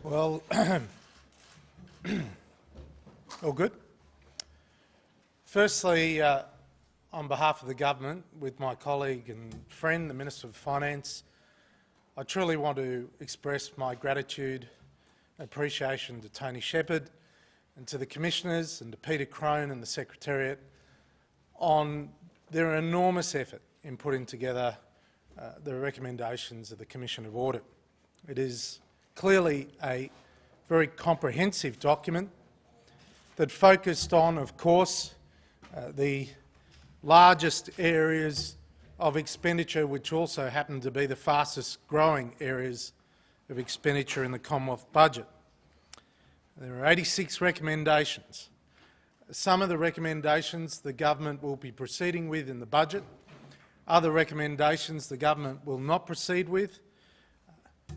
Well, all good. Firstly, on behalf of the government, with my colleague and friend, the Minister of Finance, I truly want to express my gratitude and appreciation to Tony Shepherd and to the Commissioners and to Peter Crone and the Secretariat on their enormous effort in putting together the recommendations of the Commission of Audit. It is clearly a very comprehensive document that focused on, of course, the largest areas of expenditure, which also happen to be the fastest growing areas of expenditure in the Commonwealth budget. There are 86 recommendations. Some of the recommendations the government will be proceeding with in the budget. Other recommendations the government will not proceed with.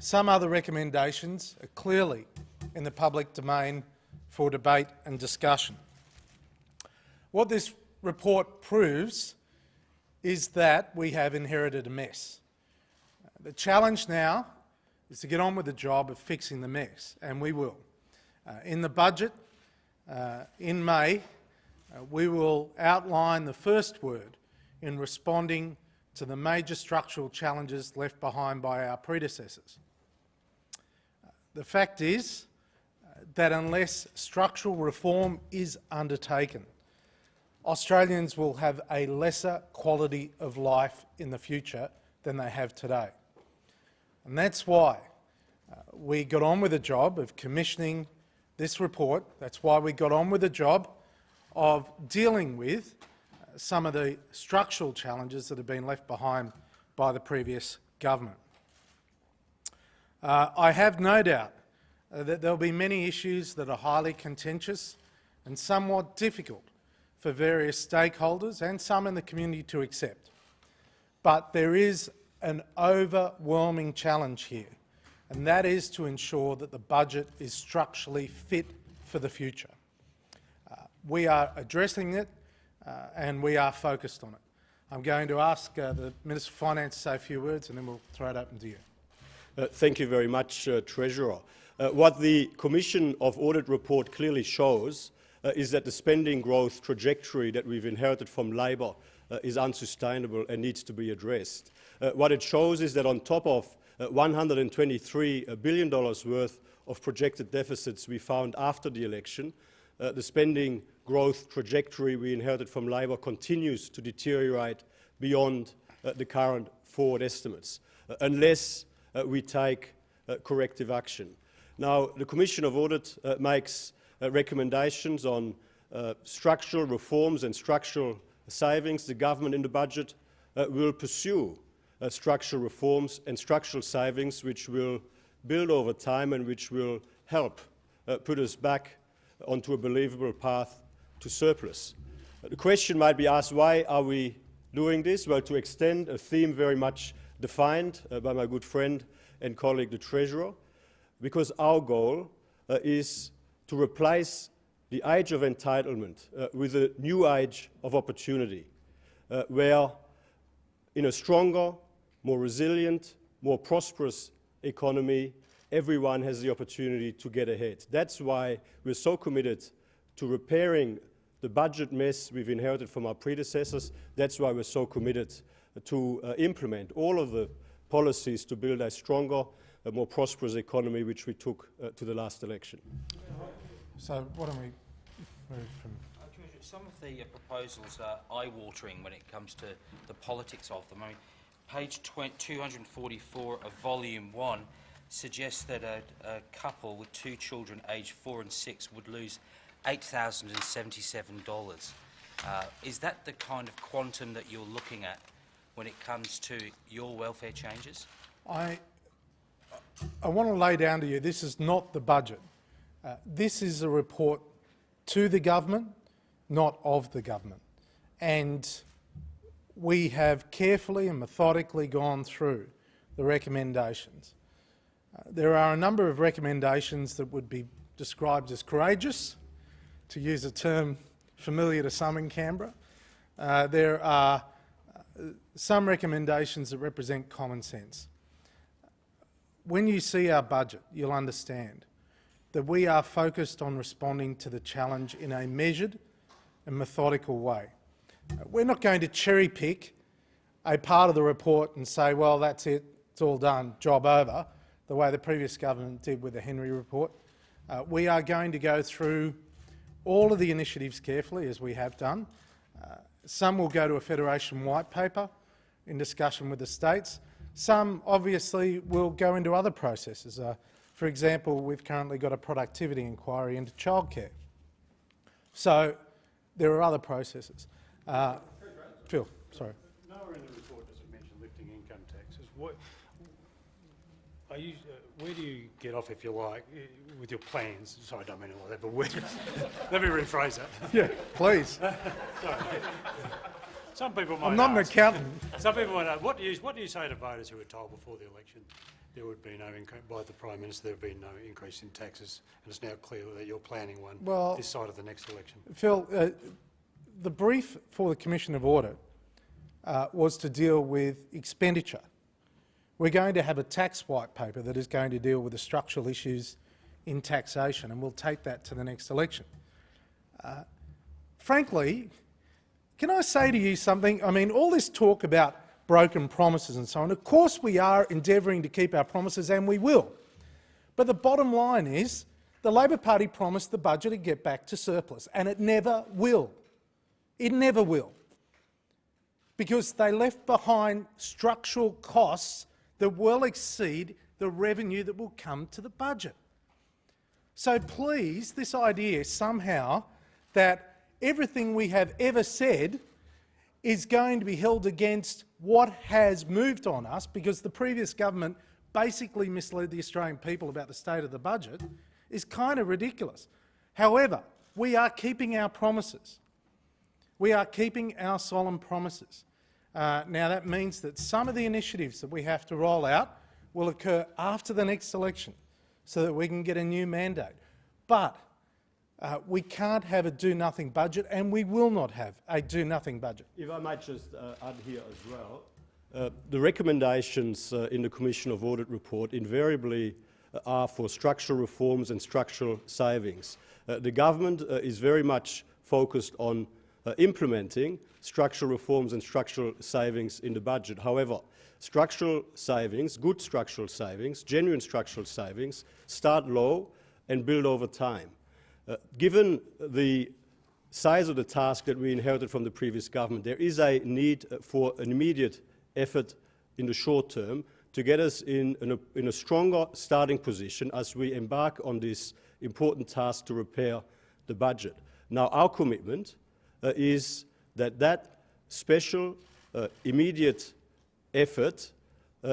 Some other recommendations are clearly in the public domain for debate and discussion. What this report proves is that we have inherited a mess. The challenge now is to get on with the job of fixing the mess, and we will. In the budget, in May, we will outline the first word in responding to the major structural challenges left behind by our predecessors. The fact is that unless structural reform is undertaken, Australians will have a lesser quality of life in the future than they have today. And that's why we got on with the job of commissioning this report. That's why we got on with the job of dealing with some of the structural challenges that have been left behind by the previous government. I have no doubt that there will be many issues that are highly contentious and somewhat difficult for various stakeholders and some in the community to accept. But there is an overwhelming challenge here, and that is to ensure that the budget is structurally fit for the future. We are addressing it and we are focused on it. I'm going to ask the Minister of Finance to say a few words and then we'll throw it open to you. Thank you very much, Treasurer. What the Commission of Audit report clearly shows is that the spending growth trajectory that we've inherited from Labor is unsustainable and needs to be addressed. What it shows is that on top of $123 billion worth of projected deficits we found after the election, the spending growth trajectory we inherited from Labor continues to deteriorate beyond the current forward estimates, unless we take corrective action. Now, the Commission of Audit makes recommendations on structural reforms and structural savings. The government in the budget will pursue structural reforms and structural savings which will build over time and which will help put us back onto a believable path to surplus. The question might be asked, why are we doing this? Well, to extend a theme very much defined by my good friend and colleague, the Treasurer, because our goal is to replace the age of entitlement with a new age of opportunity, where in a stronger, more resilient, more prosperous economy, everyone has the opportunity to get ahead. That's why we're so committed to repairing the budget mess we've inherited from our predecessors. That's why we're so committed to implement all of the policies to build a stronger, a more prosperous economy which we took to the last election. So why don't we move from... Some of the proposals are eye-watering when it comes to the politics of them. I mean, page 244 of Volume 1 suggests that a couple with 2 children aged 4 and 6 would lose $8,077. Is that the kind of quantum that you're looking at when it comes to your welfare changes? I want to lay down to you, this is not the budget. This is a report to the government, not of the government. And we have carefully and methodically gone through the recommendations. There are a number of recommendations that would be described as courageous, to use a term familiar to some in Canberra. There are some recommendations that represent common sense. When you see our budget, you'll understand that we are focused on responding to the challenge in a measured and methodical way. We're not going to cherry-pick a part of the report and say, well, that's it, it's all done, job over, the way the previous government did with the Henry report. We are going to go through all of the initiatives carefully, as we have done. Some will go to a Federation white paper in discussion with the states. Some, obviously, will go into other processes. For example, we've currently got a productivity inquiry into childcare. So there are other processes. Phil, sorry. Nowhere in the report does it mention lifting income taxes. Where do you get off, if you like, with your plans? Sorry, I don't mean it like that, but where, let me rephrase that. Yeah, please. Sorry. Some people might I'm not an ask, accountant. Some people might ask, what do you say to voters who were told before the election there would be no increase, by the Prime Minister, there would be no increase in taxes, and it's now clear that you're planning one this side of the next election? Phil, the brief for the Commission of Audit was to deal with expenditure. We're going to have a tax white paper that is going to deal with the structural issues in taxation, and we'll take that to the next election. Frankly, can I say to you something? I mean, all this talk about broken promises and so on, of course we are endeavouring to keep our promises, and we will. But the bottom line is the Labor Party promised the budget to get back to surplus, and it never will. It never will. Because they left behind structural costs that will exceed the revenue that will come to the budget. So please, this idea somehow that everything we have ever said is going to be held against what has moved on us, because the previous government basically misled the Australian people about the state of the budget, is kind of ridiculous. However, we are keeping our promises. We are keeping our solemn promises. Now that means that some of the initiatives that we have to roll out will occur after the next election so that we can get a new mandate. But we can't have a do-nothing budget, and we will not have a do-nothing budget. If I might just add here as well, the recommendations in the Commission of Audit report invariably are for structural reforms and structural savings. The government is very much focused on implementing structural reforms and structural savings in the budget. However, structural savings, good structural savings, genuine structural savings, start low and build over time. Given the size of the task that we inherited from the previous government, there is a need for an immediate effort in the short term to get us in a stronger starting position as we embark on this important task to repair the budget. Now, our commitment is that special immediate effort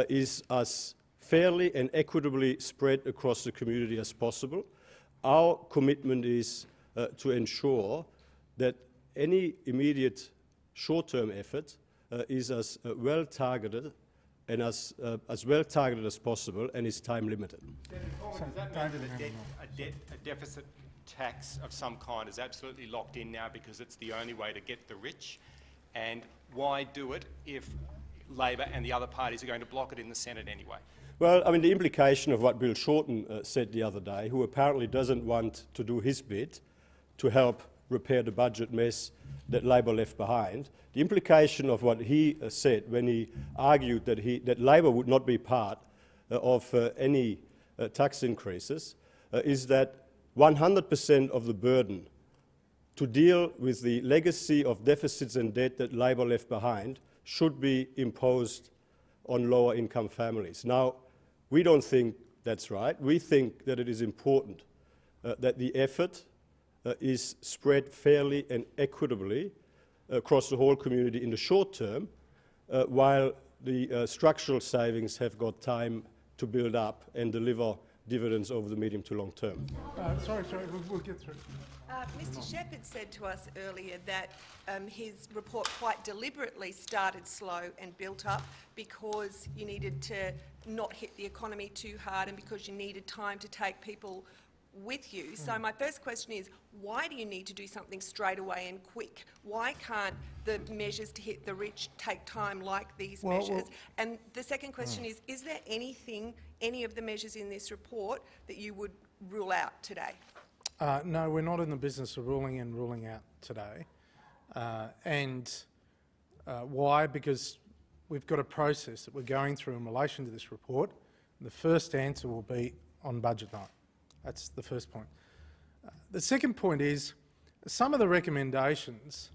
is as fairly and equitably spread across the community as possible. Our commitment is to ensure that any immediate short-term effort is as well targeted and as well targeted as possible, and is time limited. Does that mean that a deficit tax of some kind is absolutely locked in now because it's the only way to get the rich? And why do it if Labor and the other parties are going to block it in the Senate anyway? Well, I mean, the implication of what Bill Shorten said the other day, who apparently doesn't want to do his bit to help repair the budget mess that Labor left behind, the implication of what he said when he argued that Labor would not be part of any tax increases is that 100% of the burden to deal with the legacy of deficits and debt that Labor left behind should be imposed on lower income families. Now, we don't think that's right. We think that it is important that the effort is spread fairly and equitably across the whole community in the short term, while the structural savings have got time to build up and deliver dividends over the medium to long term. Sorry, we'll get through. Mr Shepherd said to us earlier that his report quite deliberately started slow and built up because you needed to not hit the economy too hard and because you needed time to take people with you. So my first question is, why do you need to do something straight away and quick? Why can't the measures to hit the rich take time like these measures? And the second question is there anything any of the measures in this report that you would rule out today? No, we're not in the business of ruling in, ruling out today. Why? Because we've got a process that we're going through in relation to this report. The first answer will be on budget night. That's the first point. The second point is some of the recommendations,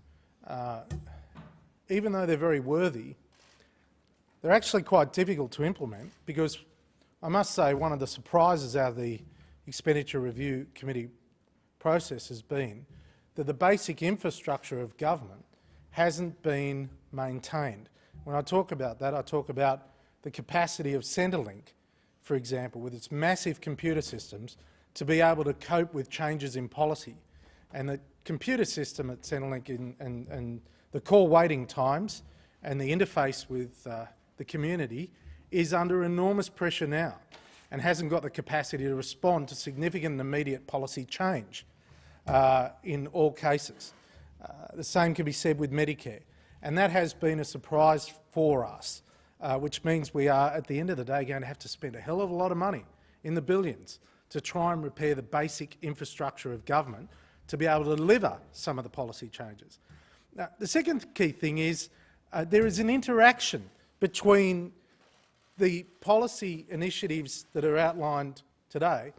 even though they're very worthy, they're actually quite difficult to implement, because I must say one of the surprises out of the Expenditure Review Committee process has been that the basic infrastructure of government hasn't been maintained. When I talk about that, I talk about the capacity of Centrelink, for example, with its massive computer systems, to be able to cope with changes in policy. And the computer system at Centrelink and the call waiting times and the interface with the community is under enormous pressure now and hasn't got the capacity to respond to significant and immediate policy change in all cases. The same can be said with Medicare. And that has been a surprise for us, which means we are, at the end of the day, going to have to spend a hell of a lot of money, in the billions, to try and repair the basic infrastructure of government to be able to deliver some of the policy changes. Now, the second key thing is there is an interaction between the policy initiatives that are outlined today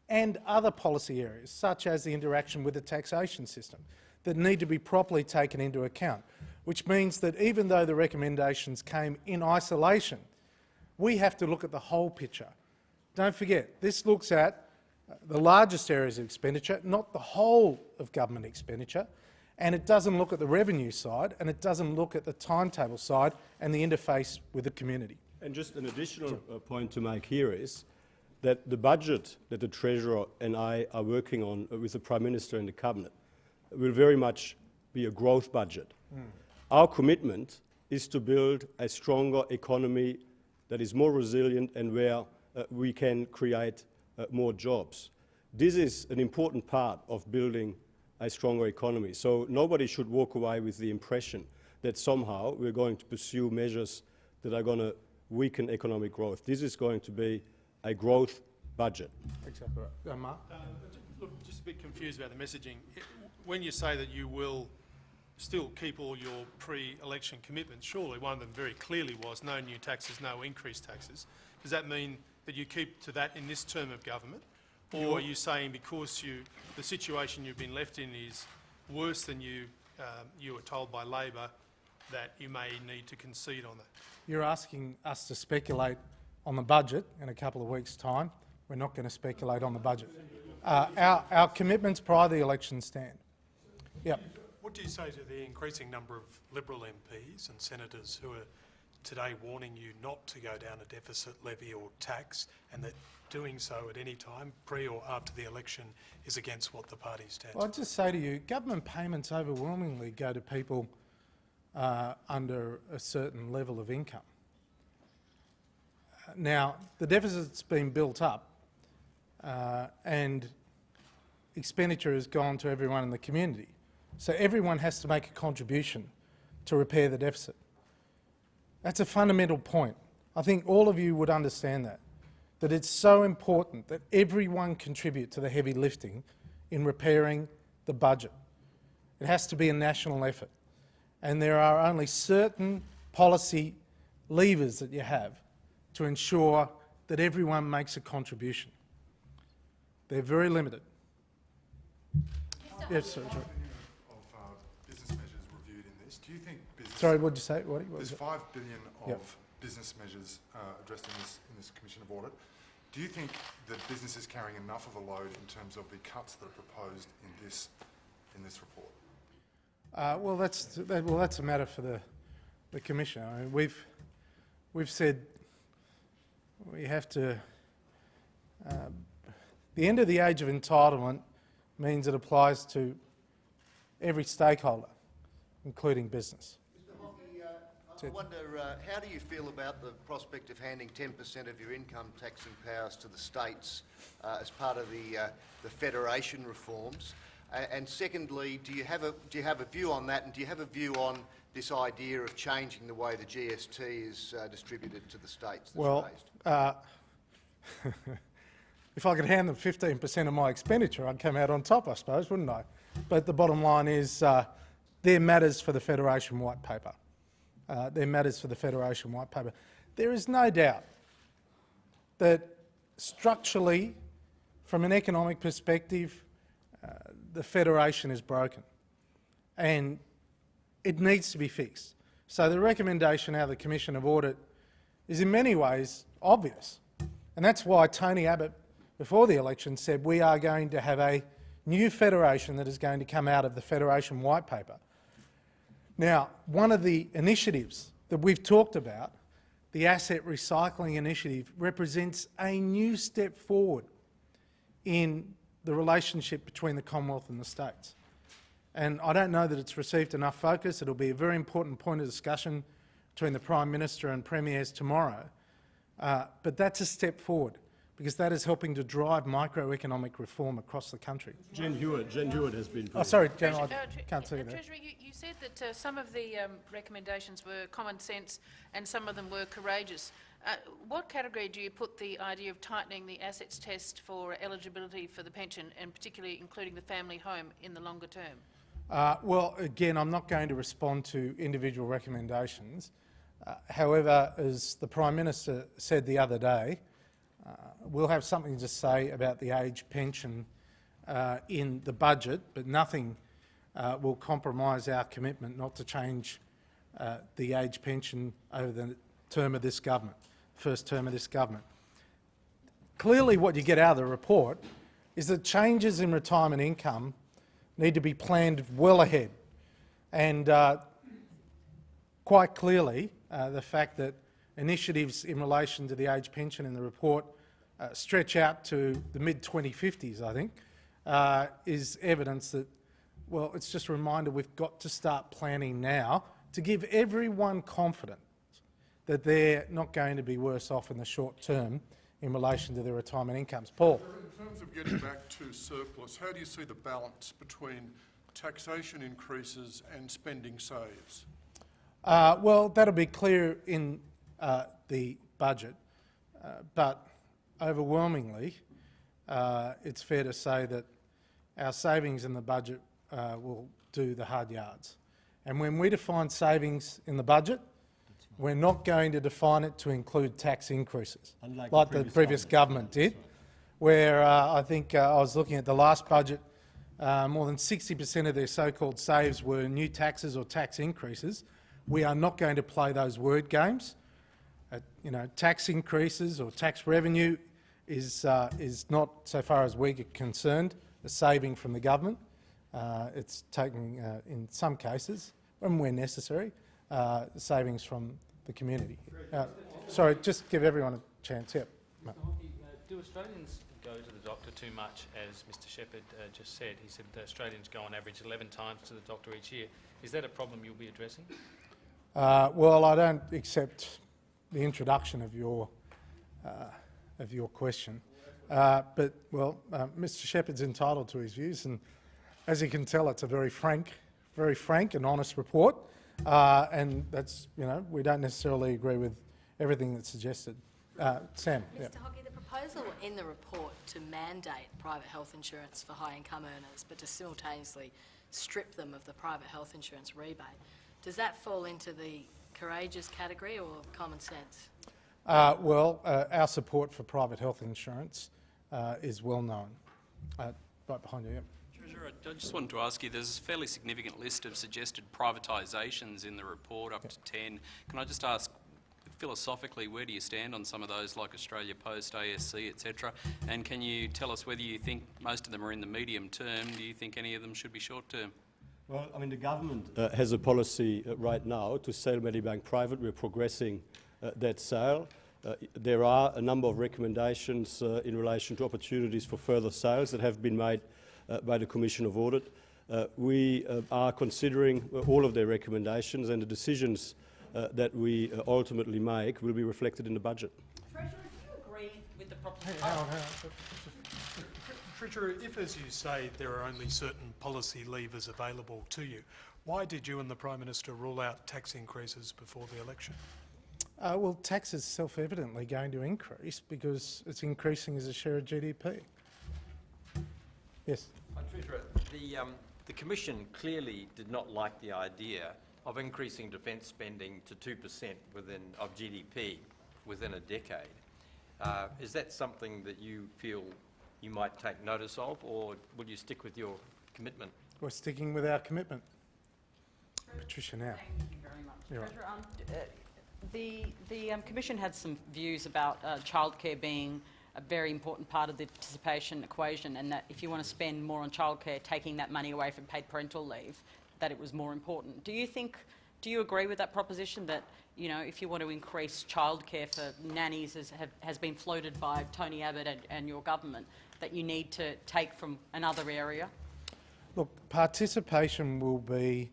and other policy areas, such as the interaction with the taxation system, that need to be properly taken into account, which means that even though the recommendations came in isolation, we have to look at the whole picture. Don't forget, this looks at the largest areas of expenditure, not the whole of government expenditure, and it doesn't look at the revenue side, and it doesn't look at the timetable side and the interface with the community. And just an additional point to make here is that the budget that the Treasurer and I are working on with the Prime Minister and the Cabinet will very much be a growth budget. Our commitment is to build a stronger economy that is more resilient and where we can create more jobs. This is an important part of building a stronger economy. So nobody should walk away with the impression that somehow we're going to pursue measures that are going to weaken economic growth. This is going to be a growth budget. Exactly right. Mark? Look, just a bit confused about the messaging. When you say that you will still keep all your pre-election commitments, surely one of them very clearly was no new taxes, no increased taxes. Does that mean that you keep to that in this term of government? Or are you saying because the situation you've been left in is worse than you were told by Labor, that you may need to concede on that? You're asking us to speculate on the budget in a couple of weeks' time. We're not going to speculate on the budget. Our commitments prior to the election stand. Yep. What do you say to the increasing number of Liberal MPs and senators who are today warning you not to go down a deficit levy or tax, and that doing so at any time, pre or after the election, is against what the party stands for? Well, I'd just say to you, government payments overwhelmingly go to people under a certain level of income. Now, the deficit's been built up and expenditure has gone to everyone in the community. So everyone has to make a contribution to repair the deficit. That's a fundamental point. I think all of you would understand that it's so important that everyone contribute to the heavy lifting in repairing the budget. It has to be a national effort. And there are only certain policy levers that you have to ensure that everyone makes a contribution. They're very limited. Yes, sir. Of business measures reviewed in this, do you think business... Sorry, what did you say? What There's $5 billion of Yep. business measures addressed in this Commission of Audit. Do you think that business is carrying enough of a load in terms of the cuts that are proposed in this report? Well, that's a matter for the Commission. I mean, we've said we have to. The end of the age of entitlement means it applies to every stakeholder, including business. Mr. Hockey, I wonder, how do you feel about the prospect of handing 10% of your income taxing powers to the states as part of the federation reforms? And secondly, do you have a view on that, and do you have a view on this idea of changing the way the GST is distributed to the states? That's Well, if I could hand them 15% of my expenditure, I'd come out on top, I suppose, wouldn't I? But the bottom line is they're matters for the Federation White Paper. They're matters for the Federation White Paper. There is no doubt that structurally, from an economic perspective, the Federation is broken and it needs to be fixed. So the recommendation out of the Commission of Audit is in many ways obvious. And that's why Tony Abbott, before the election, said we are going to have a new federation that is going to come out of the Federation White Paper. Now, one of the initiatives that we've talked about, the Asset Recycling Initiative, represents a new step forward in the relationship between the Commonwealth and the States. And I don't know that it's received enough focus. It'll be a very important point of discussion between the Prime Minister and Premiers tomorrow. But that's a step forward, because that is helping to drive microeconomic reform across the country. Jen Hewitt has been... Oh, sorry, Jen, I can't see that. Treasurer, you said that some of the recommendations were common sense and some of them were courageous. What category do you put the idea of tightening the assets test for eligibility for the pension, and particularly including the family home, in the longer term? Well, again, I'm not going to respond to individual recommendations. However, as the Prime Minister said the other day, we'll have something to say about the age pension in the budget, but nothing will compromise our commitment not to change the age pension over the term of this government, first term of this government. Clearly what you get out of the report is that changes in retirement income need to be planned well ahead. And quite clearly, the fact that initiatives in relation to the age pension in the report stretch out to the mid-2050s, I think, is evidence that, well, it's just a reminder we've got to start planning now to give everyone confidence that they're not going to be worse off in the short term in relation to their retirement incomes. Paul. In terms of getting back to surplus, how do you see the balance between taxation increases and spending saves? Well, that'll be clear in the budget, but overwhelmingly it's fair to say that our savings in the budget will do the hard yards. And when we define savings in the budget, we're not going to define it to include tax increases, like the previous government did, where I think I was looking at the last budget, more than 60% of their so-called saves were new taxes or tax increases. We are not going to play those word games. Tax increases or tax revenue is not, so far as we're concerned, a saving from the government. It's taking, in some cases, and where necessary, savings from the community. Sorry, just give everyone a chance. Yep. Do Australians go to the doctor too much, as Mr Shepherd just said? He said that Australians go on average 11 times to the doctor each year. Is that a problem you'll be addressing? Well, I don't accept the introduction of your question, but Mr Shepherd's entitled to his views, and as you can tell, it's a very frank and honest report. And that's, we don't necessarily agree with everything that's suggested. Sam. Mr Hockey, the proposal in the report to mandate private health insurance for high-income earners, but to simultaneously strip them of the private health insurance rebate, does that fall into the courageous category or common sense? Well, our support for private health insurance is well known. Right behind you. Yep. Treasurer, I just wanted to ask you, there's a fairly significant list of suggested privatisations in the report, up to 10. Can I just ask, philosophically, where do you stand on some of those, like Australia Post, ASC, etc.? And can you tell us whether you think most of them are in the medium term? Do you think any of them should be short term? Well, I mean, the government has a policy right now to sell Medibank private. We're progressing that sale. There are a number of recommendations in relation to opportunities for further sales that have been made by the Commission of Audit. We are considering all of their recommendations, and the decisions that we ultimately make will be reflected in the budget. Treasurer, do you agree with the proposition? Treasurer, if, as you say, there are only certain policy levers available to you, why did you and the Prime Minister rule out tax increases before the election? Well, tax is self-evidently going to increase because it's increasing as a share of GDP. Yes. Treasurer, the Commission clearly did not like the idea of increasing defence spending to 2% of GDP within a decade. Is that something that you feel you might take notice of, or will you stick with your commitment? We're sticking with our commitment. Patricia, now. Thank you very much. You're right. Treasurer, the Commission had some views about childcare being a very important part of the participation equation, and that if you want to spend more on childcare, taking that money away from paid parental leave, that it was more important. Do you agree with that proposition that, you know, if you want to increase childcare for nannies, as has been floated by Tony Abbott and your government, that you need to take from another area? Look, participation will be,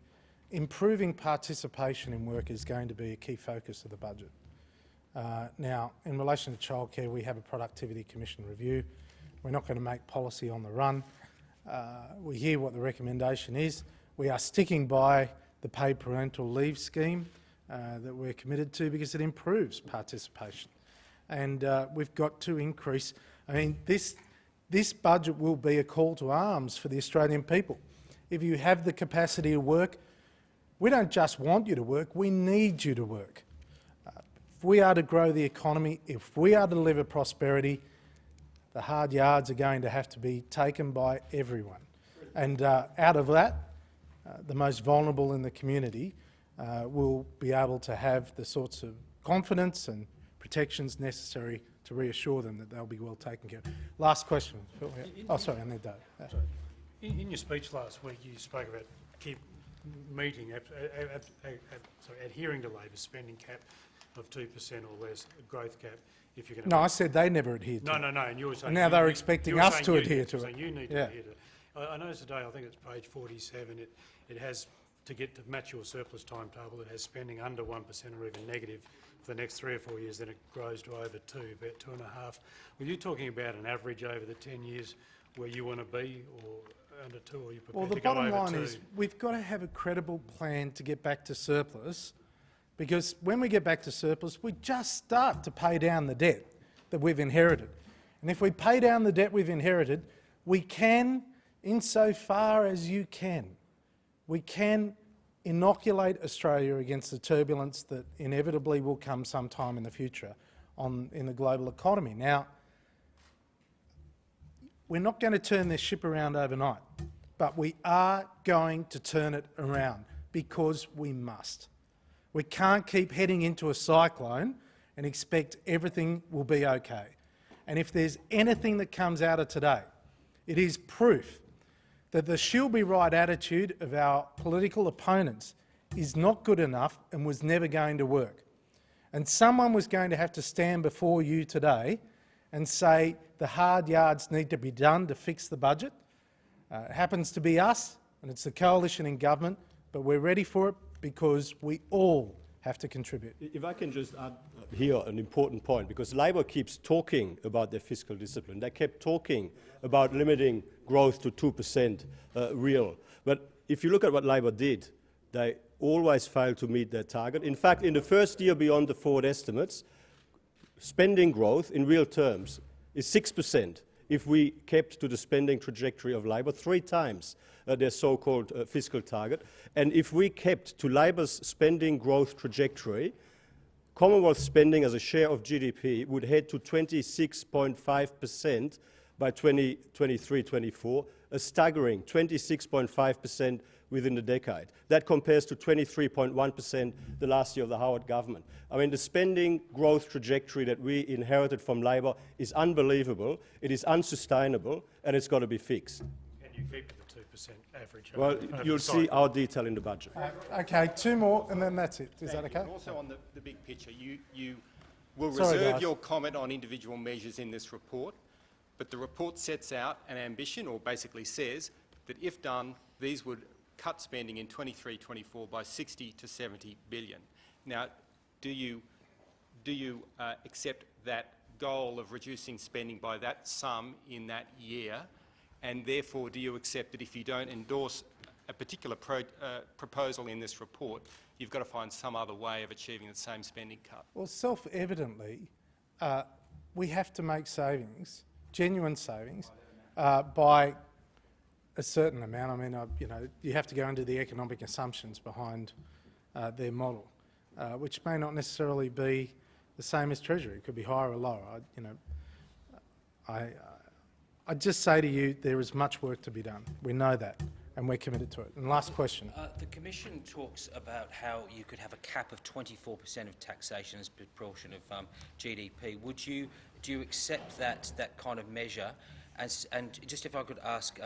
improving participation in work is going to be a key focus of the budget. Now, in relation to childcare, we have a Productivity Commission review. We're not going to make policy on the run. We hear what the recommendation is. We are sticking by the paid parental leave scheme that we're committed to because it improves participation. And we've got to increase. I mean, this budget will be a call to arms for the Australian people. If you have the capacity to work, we don't just want you to work, we need you to work. If we are to grow the economy, if we are to deliver prosperity, the hard yards are going to have to be taken by everyone. And out of that, the most vulnerable in the community will be able to have the sorts of confidence and protections necessary to reassure them that they'll be well taken care of. Last question. Oh, sorry, I need that. In your speech last week, you spoke about adhering to Labor's spending cap of 2% or less, growth cap, if you're going to... No, I said they never adhered to it. No, and you were saying... And now they're expecting us to adhere to it. You need to adhere to it. I noticed today, I think it's page 47, it has, to match your surplus timetable, it has spending under 1% or even negative for the next 3 or 4 years, then it grows to over 2, about 2.5. Were you talking about an average over the 10 years where you want to be, or under 2, or are you prepared to go over 2? Well, the bottom line is we've got to have a credible plan to get back to surplus, because when we get back to surplus, we just start to pay down the debt that we've inherited. And if we pay down the debt we've inherited, we can, insofar as you can, we can inoculate Australia against the turbulence that inevitably will come sometime in the future in the global economy. Now, we're not going to turn this ship around overnight, but we are going to turn it around because we must. We can't keep heading into a cyclone and expect everything will be okay. And if there's anything that comes out of today, it is proof that the she'll be right attitude of our political opponents is not good enough and was never going to work. And someone was going to have to stand before you today and say the hard yards need to be done to fix the budget. It happens to be us, and it's the coalition in government, but we're ready for it because we all have to contribute. If I can just add here an important point, because Labor keeps talking about their fiscal discipline. They kept talking about limiting growth to 2% real. But if you look at what Labor did, they always failed to meet their target. In fact, in the first year beyond the forward estimates, spending growth in real terms is 6% if we kept to the spending trajectory of Labor, 3 times their so-called fiscal target. And if we kept to Labor's spending growth trajectory, Commonwealth spending as a share of GDP would head to 26.5% by 2023-24, a staggering 26.5% within the decade. That compares to 23.1% the last year of the Howard government. I mean, the spending growth trajectory that we inherited from Labor is unbelievable, it is unsustainable, and it's got to be fixed. Can you keep the 2% average? Well, you'll see our detail in the budget. Okay, 2 more and then that's it. Is that okay? Also on the big picture, you will Sorry, reserve guys. your comment on individual measures in this report, but the report sets out an ambition, or basically says, that if done, these would cut spending in 23-24 by 60 to 70 billion. Now, do you accept that goal of reducing spending by that sum in that year, and therefore do you accept that if you don't endorse a particular proposal in this report, you've got to find some other way of achieving the same spending cut. Well, self-evidently, we have to make savings, genuine savings, by a certain amount. I mean, you have to go into the economic assumptions behind their model, which may not necessarily be the same as Treasury. It could be higher or lower. I just say to you, there is much work to be done. We know that, and we're committed to it. And last question. The Commission talks about how you could have a cap of 24% of taxation as a proportion of GDP. Do you accept that kind of measure? And just if I could ask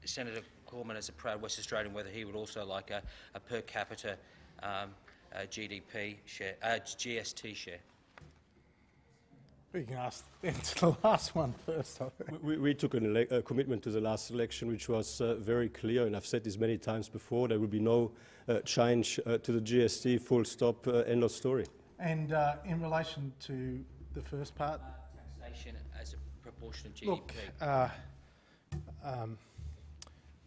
Senator Cormann, as a proud West Australian, whether he would also like a per capita GDP share, GST share. We can ask them to the last one first. We took a commitment to the last election, which was very clear, and I've said this many times before, there will be no change to the GST, full stop, end of story. And in relation to the first part? Taxation as a proportion of GDP. Look,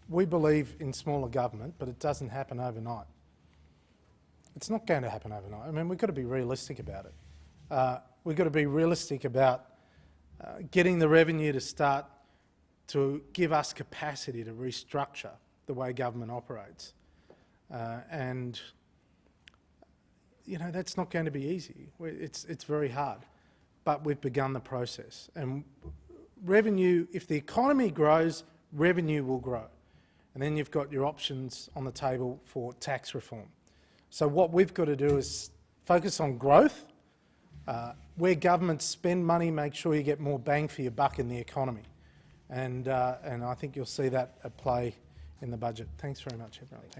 we believe in smaller government, but it doesn't happen overnight. It's not going to happen overnight. I mean, we've got to be realistic about it. We've got to be realistic about getting the revenue to start to give us capacity to restructure the way government operates. And, that's not going to be easy. It's very hard. But we've begun the process. And revenue, if the economy grows, revenue will grow. And then you've got your options on the table for tax reform. So what we've got to do is focus on growth. Where governments spend money, make sure you get more bang for your buck in the economy. And I think you'll see that at play in the budget. Thanks very much, everyone.